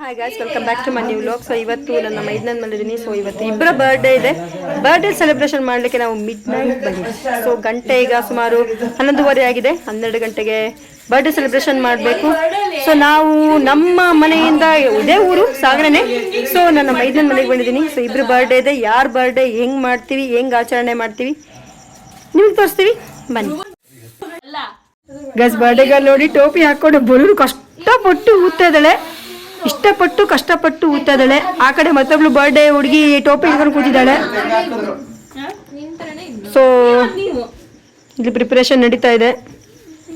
Hi guys, welcome back to my new vlog. So ಇವತ್ತು ನನ್ನ ಮೈದನನ್ನ ಬಂದಿದ್ದೀನಿ. ಸೊ ಇವತ್ತು ಇಬ್ಬರ ಬರ್ಡೇ ಇದೆ. ಬರ್ಡೇ ಸೆಲೆಬ್ರೇಷನ್ ಮಾಡಲಿಕ್ಕೆ ನಾವು ಮಿಡ್ ನೈಟ್ ಬಂದಿದ್ದೀವಿ. ಸೊ ಗಂಟೆ ಈಗ ಸುಮಾರು 11:30 ಆಗಿದೆ. 12 ಗಂಟೆಗೆ ಬರ್ಡೇ ಸೆಲೆಬ್ರೇಷನ್ ಮಾಡಬೇಕು. ಸೊ ನಾವು ನಮ್ಮ ಮನೆಯಿಂದ ಇದೇ ಊರು ಸಾಗರನೇ. ಸೊ ನನ್ನ ಮೈದನನ್ನ ಮನೆಗೆ ಬಂದಿದ್ದೀನಿ. ಸೊ ಇಬ್ಬರು ಬರ್ಡೇ ಇದೆ. ಯಾರ ಬರ್ಡೇ ಹೆಂಗೆ ಮಾಡ್ತೀವಿ, ಹೆಂಗೆ ಆಚರಣೆ ಮಾಡ್ತೀವಿ ನಿಮ್ಗೆ ತೋರಿಸ್ತೀವಿ, ಬನ್ನಿ. ಗಸ್ ಬರ್ಡೇ ಗರ್ಲ್ ನೋಡಿ ಟೋಪಿ ಹಾಕೊಂಡು ಬಲೂರು ಕಷ್ಟಪಟ್ಟು ಊದ್ತಾ ಇದ್ದಾಳೆ. ಇಷ್ಟಪಟ್ಟು ಕಷ್ಟಪಟ್ಟು ಊದ್ತಾ ಇದ್ದಾಳೆ. ಆ ಕಡೆ ಮತ್ತೊಬ್ಳು ಬರ್ಡೇ ಹುಡುಗಿ ಟೋಪಿ ಹಿಡ್ಕೊಂಡು ಕೂತಿದ್ದಾಳೆ. ಸೊ ಇಲ್ಲಿ ಪ್ರಿಪರೇಷನ್ ನಡೀತಾ ಇದೆ.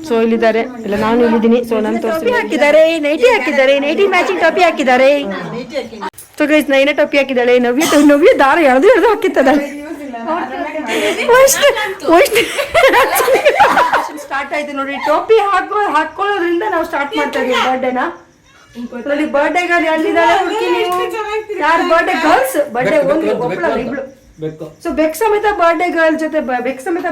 ಸೊ ಇಲ್ಲಿದ್ದಾರೆ ಎಲ್ಲ, ನಾನು ಇಲ್ಲಿದ್ದೀನಿ. ಸೊ ನಾನು ಟೋಪಿ ಹಾಕಿದ್ದಾರೆ, ನೈಟಿ ಹಾಕಿದ್ದಾರೆ, ನೈಟಿ ಮ್ಯಾಚಿಂಗ್ ಟೋಪಿ ಹಾಕಿದ್ದಾರೆ. ಸೊ ಗೈಸ್ ನೈನ ಟೋಪಿ ಹಾಕಿದ್ದಾಳೆ. ನವ್ಯ ದಾರ ಎಳ್ದು ಹಾಕಿದ್ದಾಳೆ. ಸ್ಟಾರ್ಟ್ ಆಯ್ತು ನೋಡಿ. ಟೋಪಿ ಹಾಕೊಳ್ಳೋದ್ರಿಂದ ನಾವು ಸ್ಟಾರ್ಟ್ ಮಾಡ್ತಾ ಇದೀವಿ ಬರ್ಡೇನ. ನೋಡಿ ಬರ್ಡೇ ಗರ್ಲ್ ಎಲ್ಲಿದ್ದಾಳೆ ಹುಡುಕಿ ನೀವು? ಯಾರು ಬರ್ಡೇ ಗರ್ಲ್ಸ್? ಬರ್ಡೇ ಒಂದು ಒಬ್ಬಳಲ್ಲ ಇಬ್ಳು. ಸೊ ಬೆಕ್ ಸಮೇತ ಬರ್ಡೇ ಗರ್ಲ್ ಜೊತೆ ಬೆಕ್ ಸಮೇತ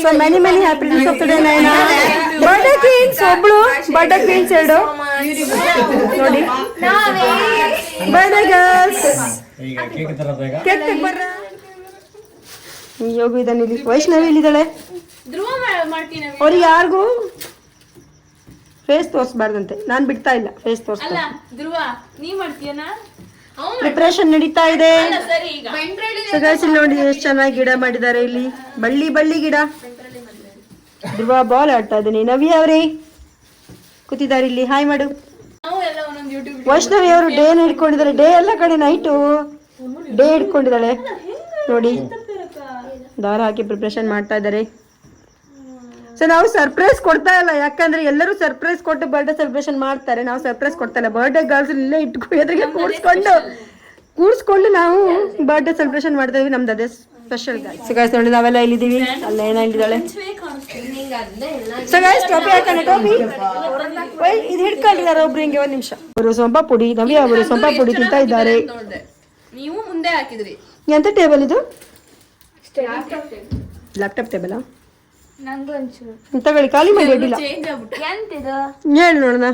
so many many happy returns of the day Naina. Birthday queens ಒಬ್ಳು, ಬರ್ಡೇ ಕ್ವೀನ್ಸ್ ಎರಡು ನೋಡಿ. ಬರ್ಡೇ ಗರ್ಲ್ಸ್ ಕೇಕ್ ಬರ್ರ. ಯೋಗು ಇದ್ದಾನೆ ಇಲ್ಲಿ, ವೈಷ್ಣವಿ ಇಲ್ಲಿದ್ದಾಳೆ. ಅವ್ರಿಗೆ ಯಾರಿಗೂ ಫೇಸ್ ತೋರಿಸ್ಬಾರ್ದಂತೆ. ನಾನು ಬಿಡ್ತಾ ಇಲ್ಲ ಫೇಸ್ ತೋರಿಸ್ತಾ. ಪ್ರಿಪರೇಷನ್ ನಡೀತಾ ಇದೆ. ನೋಡಿ ಎಷ್ಟು ಚೆನ್ನಾಗಿ ಗಿಡ ಮಾಡಿದ್ದಾರೆ ಇಲ್ಲಿ. ಬಳ್ಳಿ ಗಿಡ. ಧ್ರುವ ಬಾಲ್ ಆಡ್ತಾ ಇದ್ದೀನಿ. ನವ್ಯ ಅವರೇ ಕೂತಿದ್ದಾರೆ ಇಲ್ಲಿ. ಹಾಯ್ ಮಾಡು. ವೈಷ್ಣವಿ ಅವರು ಡೇ ಹಿಡ್ಕೊಂಡಿದ್ದಾರೆ. ಡೇ ಎಲ್ಲ ಕಡೆ ನೈಟು ಡೇ ಹಿಡ್ಕೊಂಡಿದ್ದಾಳೆ ನೋಡಿ. ದಾರ ಹಾಕಿ ಪ್ರಿಪ್ರೇಷನ್ ಮಾಡ್ತಾ ಇದ್ದಾರೆ. ಸೊ ನಾವು ಸರ್ಪ್ರೈಸ್ ಕೊಡ್ತಾ ಇಲ್ಲ, ಯಾಕಂದ್ರೆ ಎಲ್ಲರೂ ಸರ್ಪ್ರೈಸ್ ಕೊಟ್ಟು ಬರ್ಡೇ ಸೆಲೆಬ್ರೇಷನ್ ಮಾಡ್ತಾರೆ. ನಾವು ಸರ್ಪ್ರೈಸ್ ಕೊಡ್ತಾ ಇಲ್ಲ. ಬರ್ಡೇ ಗರ್ಲ್ಸ್ ಇಲ್ಲೇ ಎದುರಿಗೆ ಕೂರಿಸ್ಕೊಂಡು ನಾವು ಬರ್ಡೇ ಸೆಲೆಬ್ರೇಷನ್ ಮಾಡ್ತಾ ಇದೀವಿ. ನಮ್ದು ಅದೇ ಸ್ಪೆಷಲ್. ಸೊ ಗೈಸ್ ನೋಡಿ ನಾವೆಲ್ಲ ಇಲ್ಲಿದ್ದೀವಿ. ಅಲ್ಲ ಏನ ಇಲ್ಲಿದ್ದಾಳೆ. ಸೊ ಗೈಸ್ ಟೋಪಿ ಹಾಕೋಣ. ಟೋಪಿ ಇದು ಹಿಡ್ಕೊಂಡಿದ್ದಾರೆ ಒಬ್ರು ಹಿಂಗೆ. ಒಂದ್ ನಿಮಿಷ. ಅವರು ಸೊಂಪ ಪುಡಿ, ನವ್ಯ ಅವರು ಸೊಂಪ ಪುಡಿ ತಿಂತಾ ಇದ್ದಾರೆ. ನೀವು ಮುಂದೆ ಹಾಕಿದ್ರಿ. ಎಂತ ಟೇಬಲ್ ಇದು? Laptop table. ತಗೊಳ್ಳಿ, ಖಾಲಿ ಮಾಡಿ ಅಡ್ಡಿಲ್ಲ. ಹೇಳಿ ನೋಡೋಣ.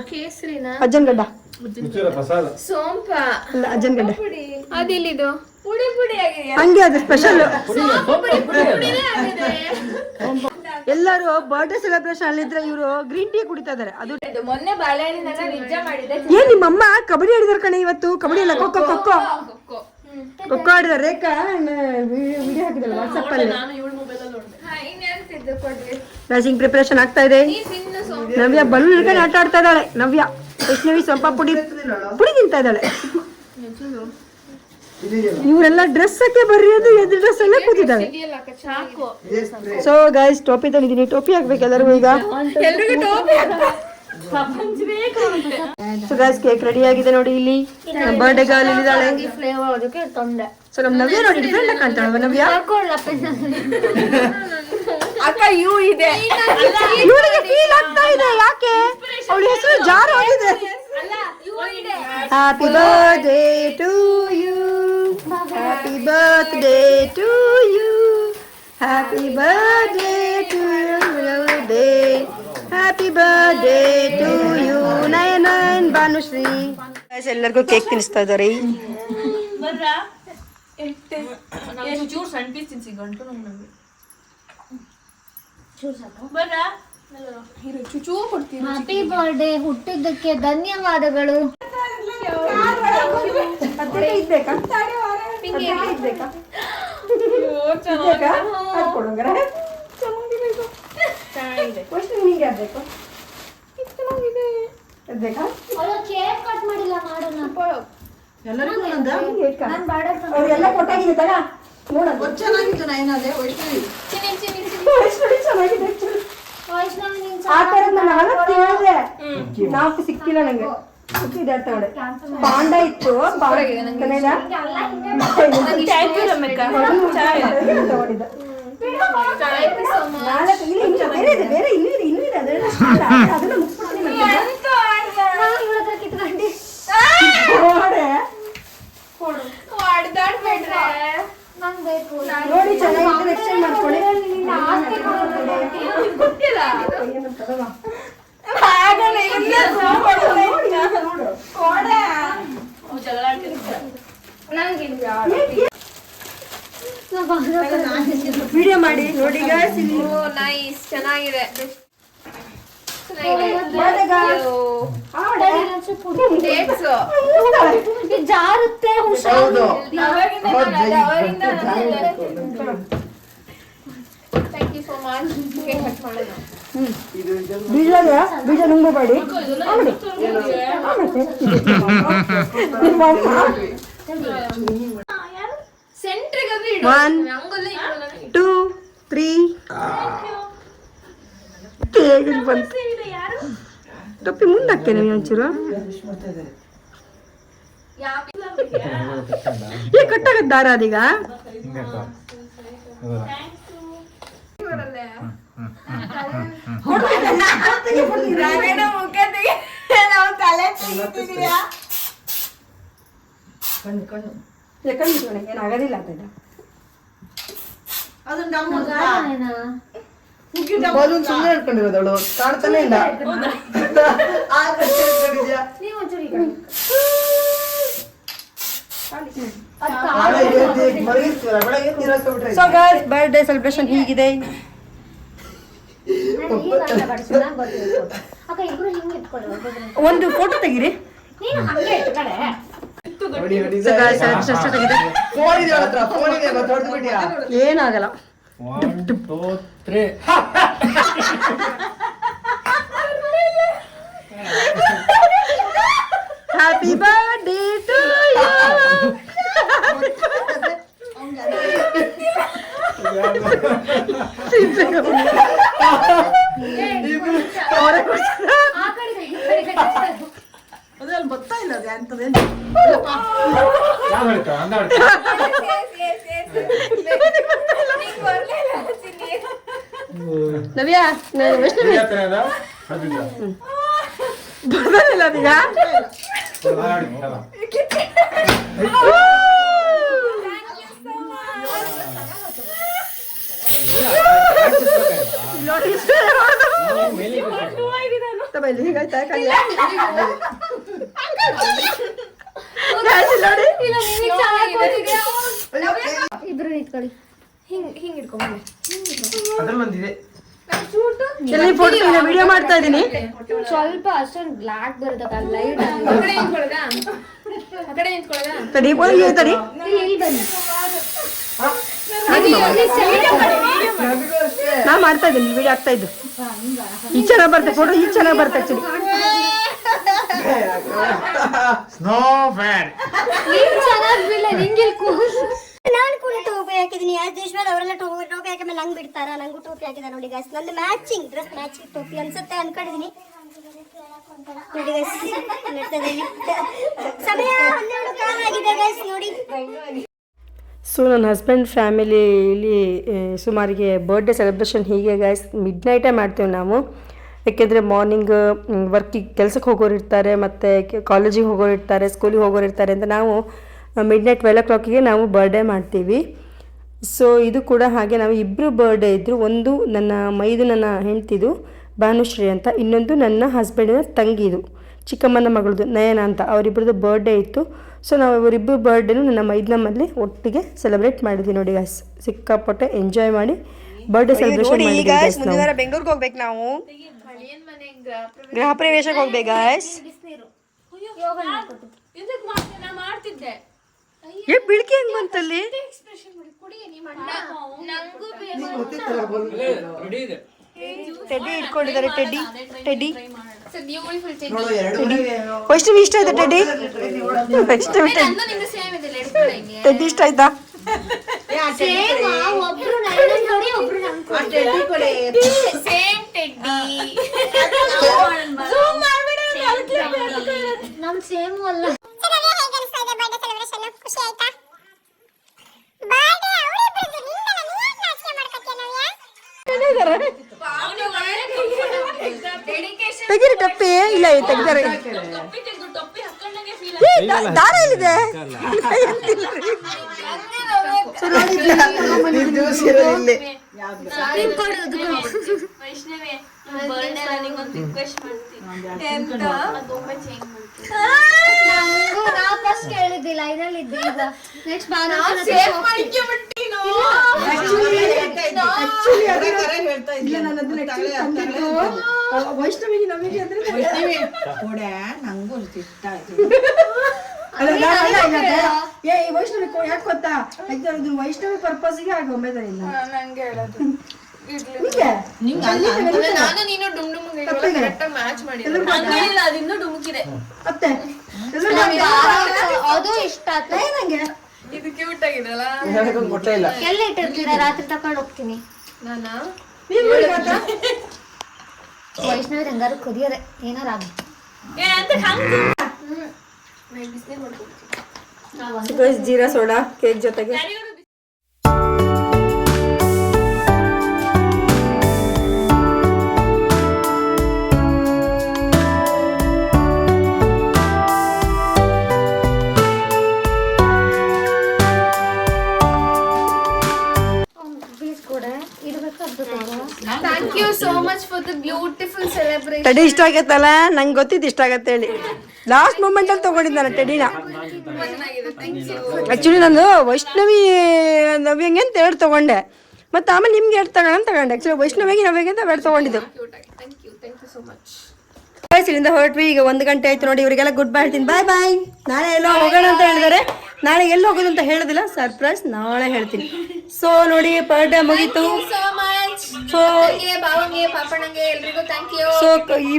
ಅಜ್ಜನ್ ಗಡ್ಡ ಸೋಂಪ ಅಲ್ಲ, ಅಜ್ಜನ್ ಗಡ್ಡ ಅದಿಲ್ಲಿದು ಪುಡಿ ಪುಡಿ ಆಗಿದೆ. ಹಂಗೆ ಅದು ಸ್ಪೆಷಲ್. ಎಲ್ಲರೂ ಬರ್ಡೇ ಸೆಲೆಬ್ರೇಷನ್ ಅಲ್ಲಿದ್ರೆ ಇವರು ಗ್ರೀನ್ ಟೀ ಕುಡಿತಾ ಇದಾರೆ. ಅದು ಮೊನ್ನೆ ಬಾಳೆಹಣ್ಣಿನ ನಿಜ ಮಾಡಿದೆ. ಏನ್ ನಿಮ್ಮಮ್ಮ ಕಬಡ್ಡಿ ಆಡಿದಾರೆ ಕಣೆ ಇವತ್ತು? ಕಬಡ್ಡಿ ಅಲ್ಲ, ಖೋ ಖೋ ಆಡಿದಾರೆ. ರೇಖಾ ವಿಡಿಯೋ ಹಾಕಿದಲ್ಲ ವಾಟ್ಸಪ್ ಅಲ್ಲಿ. ಮ್ಯಾಚಿಂಗ್ ಪ್ರಿಪರೇಷನ್ ಆಗ್ತಾ ಇದೆ. ನವ್ಯ ಬಲೂನ್ ಹಿಡ್ಕೊಂಡು ಆಟ ಆಡ್ತಾ ಇದ್ದಾಳೆ. ನವ್ಯ ವೈಷ್ಣವಿ ಸ್ವಲ್ಪ ಪುಡಿ ತಿಂತಾ ಇದ್ದಾಳೆ. ಇವರೆಲ್ಲ ಡ್ರೆಸ್ ಹಾಕಿ ಬರೆಯೋದು ಎದ್ದು ಡ್ರೆಸ್ ಎಲ್ಲ ಕೂತಿದ್ದಾಳೆ. ಸೊ ಗೈಸ್ ಟೋಪಿ ತಂದಿದ್ದೀನಿ. ಟೋಪಿ ಹಾಕ್ಬೇಕು ಎಲ್ಲರಿಗೂ ಈಗ. ಸೊ ಗೈಸ್ ಕೇಕ್ ರೆಡಿ ಆಗಿದೆ ನೋಡಿ. ಇಲ್ಲಿ ಬರ್ಡೇ ಗರ್ಲ್ ಇಲ್ಲಿದ್ದಾಳೆ. ಸೊ ನಮ್ ನವ್ಯ ನೋಡಿ ಡಿಫ್ರೆಂಟ್ ಆಗಿ ಕಾಣ್ತಾಳೆ. ನವ್ಯ ಅಕ್ಕ ಯು ಇದೆ. ಇವಳಿಗೆ ಫೀಲ್ ಆಗ್ತಾ ಇದೆ. ಯಾಕೆ? ಅವಳ ಹೆಸರು ಜಾರ್ ಹೋಗಿದೆ. Happy birthday to you, happy birthday to you, happy birthday to you dear, happy birthday to you Nayan Bhanushree. ಎಲ್ಲರಿಗೂ ಕೇಕ್ ತಿನ್ನಿಸ್ತಾ ಇದ್ದಾರೆ. ಹ್ಯಾಪಿ ಬರ್ಡೇ, ಹುಟ್ಟಿದ್ದಕ್ಕೆ ಧನ್ಯವಾದಗಳು. ಕೇಕ್ ಕಟ್ ಮಾಡಿಲ್ಲ, ಮಾಡೋಣ. ಎಲ್ಲ ಕೊಟ್ಟಾಗಿದೆ ತಗ ನೋಡ. ಚೆನ್ನಾಗಿತ್ತು ನೈನದೇ. ವೈಷ್ಣವಿ ಚೆನ್ನಾಗಿದೆ. ಆ ತರ ನಾನು ಕೇಳಿದೆ, 4 ಸಿಕ್ಕಿಲ್ಲ ನಂಗೆ. ಸಿಕ್ಕಿದೆ ತಗೊಳ್ಳೆ. ಪಾಂಡ ಇತ್ತು ಬೇರೆ ಇನ್ನೂ ಇದೆ ಅದನ್ನ ಮುಗಿಸ್ಬಿಡ್ತೀನಿ. ನೋಡಿ ಚೆನ್ನಾಗಿತ್ತು. ಎಕ್ಸ್ಚೇಂಜ್ ಮಾಡ್ಕೊಳ್ಳಿ. ವಿಡಿಯೋ ಮಾಡಿ ನೋಡಿ guys, ಇಲ್ಲಿ ನೈಸ್, ಚೆನ್ನಾಗಿದೆ. ಜಾರುತ್ತೆ ಹುಷಾರು. Thank you so much. Cut ಮಾಡೋಣ. ಬೀಜ ನುಂಗಬೇಡಿ. ಸೆಂಟ್ರಿಗಾದ್ರೆ ಇಡು. 1 ಹಂಗಲ್ಲ ಇಡಲ್ಲ. 2 3 ಬಂತು. ಟೊಪ್ಪಿ ಮುಂದಕ್ಕೆ ನೀವು ಒಂಚೂರು ಕಟ್ಟಾಗದ ದಾರ ಅದೀಗ. ಏನಾಗೋದಿಲ್ಲ ಬಲೂನ್ ಸುಮ್ಮನೆ ಇಟ್ಕೊಂಡಿರೋದವಳು ಕಾಣ್ತಾನೆ ಇಲ್ಲ. ಸೊ ಗೈಸ್, ಬರ್ತ್ಡೇ ಸೆಲೆಬ್ರೇಷನ್ ಹೀಗಿದೆ. ಅಕ್ಕ ಇಬ್ರು ಹಿಂಗೆ ಇಟ್ಕೊಳ್ಳಿ. ಒಂದು ಫೋಟೋ ತೆಗೀರಿ. ನೀನು ಹಂಗೆ ಇಟ್ಕಡೆ. So guys, celebration start ಆಗಿದೆ. ಫೋನ್ ಇದೆ ಅವಳ ಹತ್ರ, ಫೋನ್ ಇದೆ, ಮತ್ತೆ ಹೊಡೆದು ಬಿಟ್ಟಿಯಾ? ಏನಾಗಲ್ಲ. 1 2 3 ಹ್ಯಾಪಿ ಬರ್ತ್ಡೇ ಟು ಯು. ಅದ್ರಲ್ಲಿ ಗೊತ್ತಾ ಇಲ್ಲ ಅದು ಅಂತದೇ. ಯಾವ ಹೇಳ್ತಾ ಅಂದ ಹೇಳ್ತಾ ನವ್ಯ, ವೈಷ್ಣವಿ ಹತ್ರ ಅದ ಅದಿಲ್ಲ ಬರ್ತಾನಿಲ್ಲ ಅದೀಗ. ಮಾತಾಡಿಲ್ಲ ನೋಡಿ ತಗೊಳ್ಳಿ, ಹೀಗಾಯ್ತಾ ಕೈಯ? Guys, ನೋಡಿ ಇಬ್ರು ಇಟ್ಕೊಳ್ಳಿ. ಹಿಂಗ್ ಇಟ್ಕೊಂಡ್ಬಿಡಿ. ಅದ್ರಲ್ಲಿ ಒಂದಿದೆ. ಎಲ್ಲಿ ಫೋಟೋ ಇದೆ, ವಿಡಿಯೋ ಮಾಡ್ತಾ ಇದೀನಿ. ಸ್ವಲ್ಪ ಅಷ್ಟೊಂದು ಬ್ಲಾಕ್ ಬರುತ್ತೆ ಲೈಟ್. ಆ ಕಡೆ ನಿಂತ್ಕೊಳ್ಳೋದಾ? ಆ ಕಡೆ ನಿಂತ್ಕೊಳ್ಳೋದಾ? ತಡಿ ಹೋಗಿ ತಡಿ. ಇಲ್ಲಿ ಬನ್ನಿ. ನಾ ಮಾಡ್ತಾ ಇದ್ದೀನಿ, ವಿಡಿಯೋ ಆಗ್ತಾ ಇದ್ದು. ಈಗ ಚೆನ್ನಾಗಿ ಬರ್ತದೆ ಫೋಟೋ, ಈಗ ಚೆನ್ನಾಗಿ ಬರ್ತದೆ ಆಕ್ಚುಲಿ. ಸ್ನೋ ಫ್ಯಾನ್ ನೀನ್ ಚೆನ್ನಾಗಿ ಬೀಳ ನಿಂಗೆ ನಾನು ಕೂಡ ಟೋಪಿ ಹಾಕಿದ್ದೀನಿ. ಆಸ್ ಯೂಶ್ವಲ್ ಅವರೆಲ್ಲ ಟೋಪಿ ಹಾಕಿ ಮೇಲೆ ನಂಗೆ ಬಿಡ್ತಾರ. ನಂಗೂ ಟೋಪಿ ಹಾಕಿದ ನೋಡಿ ಗೈಸ್. ನಂದು ಮ್ಯಾಚಿಂಗ್ ಡ್ರೆಸ್, ಮ್ಯಾಚಿಂಗ್ ಟೋಪಿ ಅನ್ಸುತ್ತೆ ಅನ್ಕೊಂಡಿದ್ದೀನಿ. ನೋಡಿ ಗೈಸ್, ನಡ್ತದೆ ಇಲ್ಲಿ. ಸಮಯ 12 ಕಾಲ ಆಗಿದೆ ಗೈಸ್ ನೋಡಿ. ಸೊ ನನ್ನ ಹಸ್ಬೆಂಡ್ ಫ್ಯಾಮಿಲಿಲಿ ಸುಮಾರಿಗೆ ಬರ್ಡೇ ಸೆಲೆಬ್ರೇಷನ್ ಹೀಗೆ ಗೈಸ್, ಮಿಡ್ ನೈಟೇ ಮಾಡ್ತೇವೆ ನಾವು. ಯಾಕೆಂದರೆ ಮಾರ್ನಿಂಗ್ ವರ್ಕಿಗೆ ಕೆಲಸಕ್ಕೆ ಹೋಗೋರು ಇರ್ತಾರೆ, ಮತ್ತು ಕಾಲೇಜಿಗೆ ಹೋಗೋರು ಇರ್ತಾರೆ, ಸ್ಕೂಲಿಗೆ ಹೋಗೋರು ಇರ್ತಾರೆ ಅಂತ ನಾವು ಮಿಡ್ ನೈಟ್ 12 o'clock ನಾವು ಬರ್ಡೇ ಮಾಡ್ತೀವಿ. ಸೊ ಇದು ಕೂಡ ಹಾಗೆ, ನಾವು ಇಬ್ಬರು ಬರ್ಡೇ ಇದ್ದರು. ಒಂದು ನನ್ನ ನನ್ನ ಹೆಂಡ್ತಿದು ಭಾನುಶ್ರೀ ಅಂತ, ಇನ್ನೊಂದು ನನ್ನ ಹಸ್ಬೆಂಡಿನ ತಂಗಿದು ಚಿಕ್ಕಮ್ಮನ ಮಗಳದು ನಯನ ಅಂತ, ಅವರಿಬ್ಬರದು ಬರ್ಡೇ ಇತ್ತು. ಸೊ ನಾವು ಇವರಿಬ್ಬರು ಬರ್ಡೇನು ನನ್ನ ಮೈದನಮ್ಮಲ್ಲಿ ಒಟ್ಟಿಗೆ ಸೆಲೆಬ್ರೇಟ್ ಮಾಡಿದ್ವಿ ನೋಡಿ ಗಾಯ್ಸ್. ಸಿಕ್ಕಾಪಟ್ಟೆ ಎಂಜಾಯ್ ಮಾಡಿ ಬರ್ಡೇ ಸೆಲೆಬ್ರೇಷನ್ ಮಾಡಿದ್ವಿ. ಮುಂದಿನ ವಾರ ಬೆಂಗಳೂರಿಗೆ ಹೋಗ್ಬೇಕು, ನಾವು ಗೃಹ ಪ್ರವೇಶಕ್ಕೆ ಹೋಗ್ಬೇಕು ಗಾಯ್ಸ್. ಮಾಡ್ತಿದ್ದೆ. ಬೆಳಿಗ್ಗೆ ಹೆಂಗ್ ಬಂತಲ್ಲಿ? ಟೆಡ್ಡಿ ಇಟ್ಕೊಂಡಿದ್ದಾರೆ. ಟೆಡ್ಡಿ ವೈಷ್ಣವಿ ಇಷ್ಟ ಆಯ್ತಾ? ಟೆಡ್ಡಿ ವೈಷ್ಣವಿ ಟೆಡ್ಡಿ ಇಷ್ಟ ಆಯ್ತಾ? ಒಬ್ರು ನನ್ನ ನೋಡಿ ಒಬ್ರು ನಮ್ ಸೇಮ್ ಅಲ್ಲ. ಖುಷಿ ಆಯ್ತಾ? ಬರ್ಡೇ ಅವರಿಬ್ಬರದು ನಿನ್ನಲ್ಲ, ನೀನು ನಾಚಿಕೆ ಮಾಡ್ಕೊತೀಯ ನವ್ಯ? ತೆಗೀರಿ ಟಪ್ಪಿ. ಇಲ್ಲ ತೆಗ್ದಾರೆ. ದಾರ ಎಲ್ಲಿದೆ? ಸೊ ದಿವಸ ಇರೋದಿಲ್ಲಿ ವೈಷ್ಣವಿ ಬರ್ಡೇ ನಿಂಗೊಂದು ರಿಕ್ವೆಸ್ಟ್ ಮಾಡ್ತೀನಿ ನಾವು ಫಸ್ಟ್ ಕೇಳಿದ್ದಿಲ್ಲ ಇದರಲ್ಲಿದ್ದೆ ಈಗ ನೆಕ್ಸ್ಟ್ ಸೇವ್ ಮಾಡ್ಕೊಂಡ್ಬಿಟ್ಟಿ ವೈಷ್ಣವಿಗೆ ನಮಗೆ ಅಂದ್ರೆ ನಂಗೂ ಇಷ್ಟ ಆಯ್ತು ಏ ಈ ವೈಷ್ಣವಿ ಯಾಕೆ ಗೊತ್ತಾ ಇದು ವೈಷ್ಣವಿ ಪರ್ಪಸ್ಗೆ ಆಗ ಒಮ್ಮೆದಾರೆ ನಂಗೆ ಹೇಳೋದು ನಿಮ್ಗೆ ನಾನು ನೀನು ಡುಮ್ ಡುಮ್ ಕರೆಕ್ಟ್ ಮ್ಯಾಚ್ ಮಾಡಿಲ್ಲ ಅದಿನ್ನೂ ಡುಮ್ಕಿದೆ ಅತ್ತೆ ಅದು ಇಷ್ಟ ಆಯ್ತು ನಂಗೆ ಇದು ಕ್ಯೂಟ್ ಆಗಿದೆಲ್ಲ ಹೇಳಕ್ ಗೊತ್ತೇ ಇಲ್ಲ. ಎಲ್ಲ ಇಟ್ಟಿರ್ತೀರಾ ರಾತ್ರಿ ತಕೊಂಡು ಹೋಗ್ತೀನಿ ನಾನ ನೀವ್ ನೋಡಿ ಗೊತ್ತಾ? ವೈಷ್ಣವಿ ಹಂಗಾರು ಕುದಿಯೋದೆ ಏನಾರ ಆಗ ಜೀರಾ ಸೋಡಾ ಕೇಕ್ ಜೊತೆಗೆ ಪ್ಲೀಸ್ ಕೂಡ ಇರ್ಬೇಕು ಅದು thank you so much for the beautiful celebration teddy ಇಷ್ಟ ಆಗತ್ತಲ್ಲ ನಂಗೆ ಗೊತ್ತಿದ್ದು ಇಷ್ಟ ಆಗತ್ತೆ ಹೇಳಿ ಲಾಸ್ಟ್ ಮೂಮೆಂಟ್ ಅಲ್ಲಿ ತಗೊಂಡಿದ್ದೆ ನಾನು ಟೆಡಿನ ಆಕ್ಚುಲಿ ನಾನು ವೈಷ್ಣವಿ ನವ್ಯಂಗೆ ಅಂತ ಎರಡು ತಗೊಂಡೆ ಮತ್ತೆ ಆಮೇಲೆ ನಿಮ್ಗೆ ಎರಡು ತಗೋಣ ಅಂತ ತಗೊಂಡೆ ಆಕ್ಚುಲಿ ವೈಷ್ಣವಿಗೆ ನವ್ಯಂಗೆ ಅಂತ ಎರಡು ತಗೊಂಡಿದ್ದು ಥ್ಯಾಂಕ್ ಯು ಸೋ ಮಚ್ ಇಲ್ಲಿಂದ ಹೊರಟ್ವಿ ಈಗ 1 ಗಂಟೆ ಆಯ್ತು ನೋಡಿ ಇವರಿಗೆಲ್ಲ ಗುಡ್ ಬೈ ಹೇಳ್ತೀನಿ ಬಾಯ್ ಬಾಯ್ ನಾಳೆ ಎಲ್ಲೋ ಹೋಗೋಣ ಅಂತ ಹೇಳಿದಾರೆ ನಾಳೆ ಎಲ್ಲಿ ಹೋಗೋದು ಅಂತ ಹೇಳೋದಿಲ್ಲ ಸರ್ಪ್ರೈಸ್ ನಾಳೆ ಹೇಳ್ತೀನಿ ಸೊ ನೋಡಿ ಬರ್ಡೇ ಮುಗೀತು ಸೋ ಮಚ್ ಸೊ ಬಾವಂಗೆ ಪಾಪಣ್ಣಂಗೆ ಎಲ್ರಿಗೂ ಥ್ಯಾಂಕ್ ಯು ಸೊ ಈ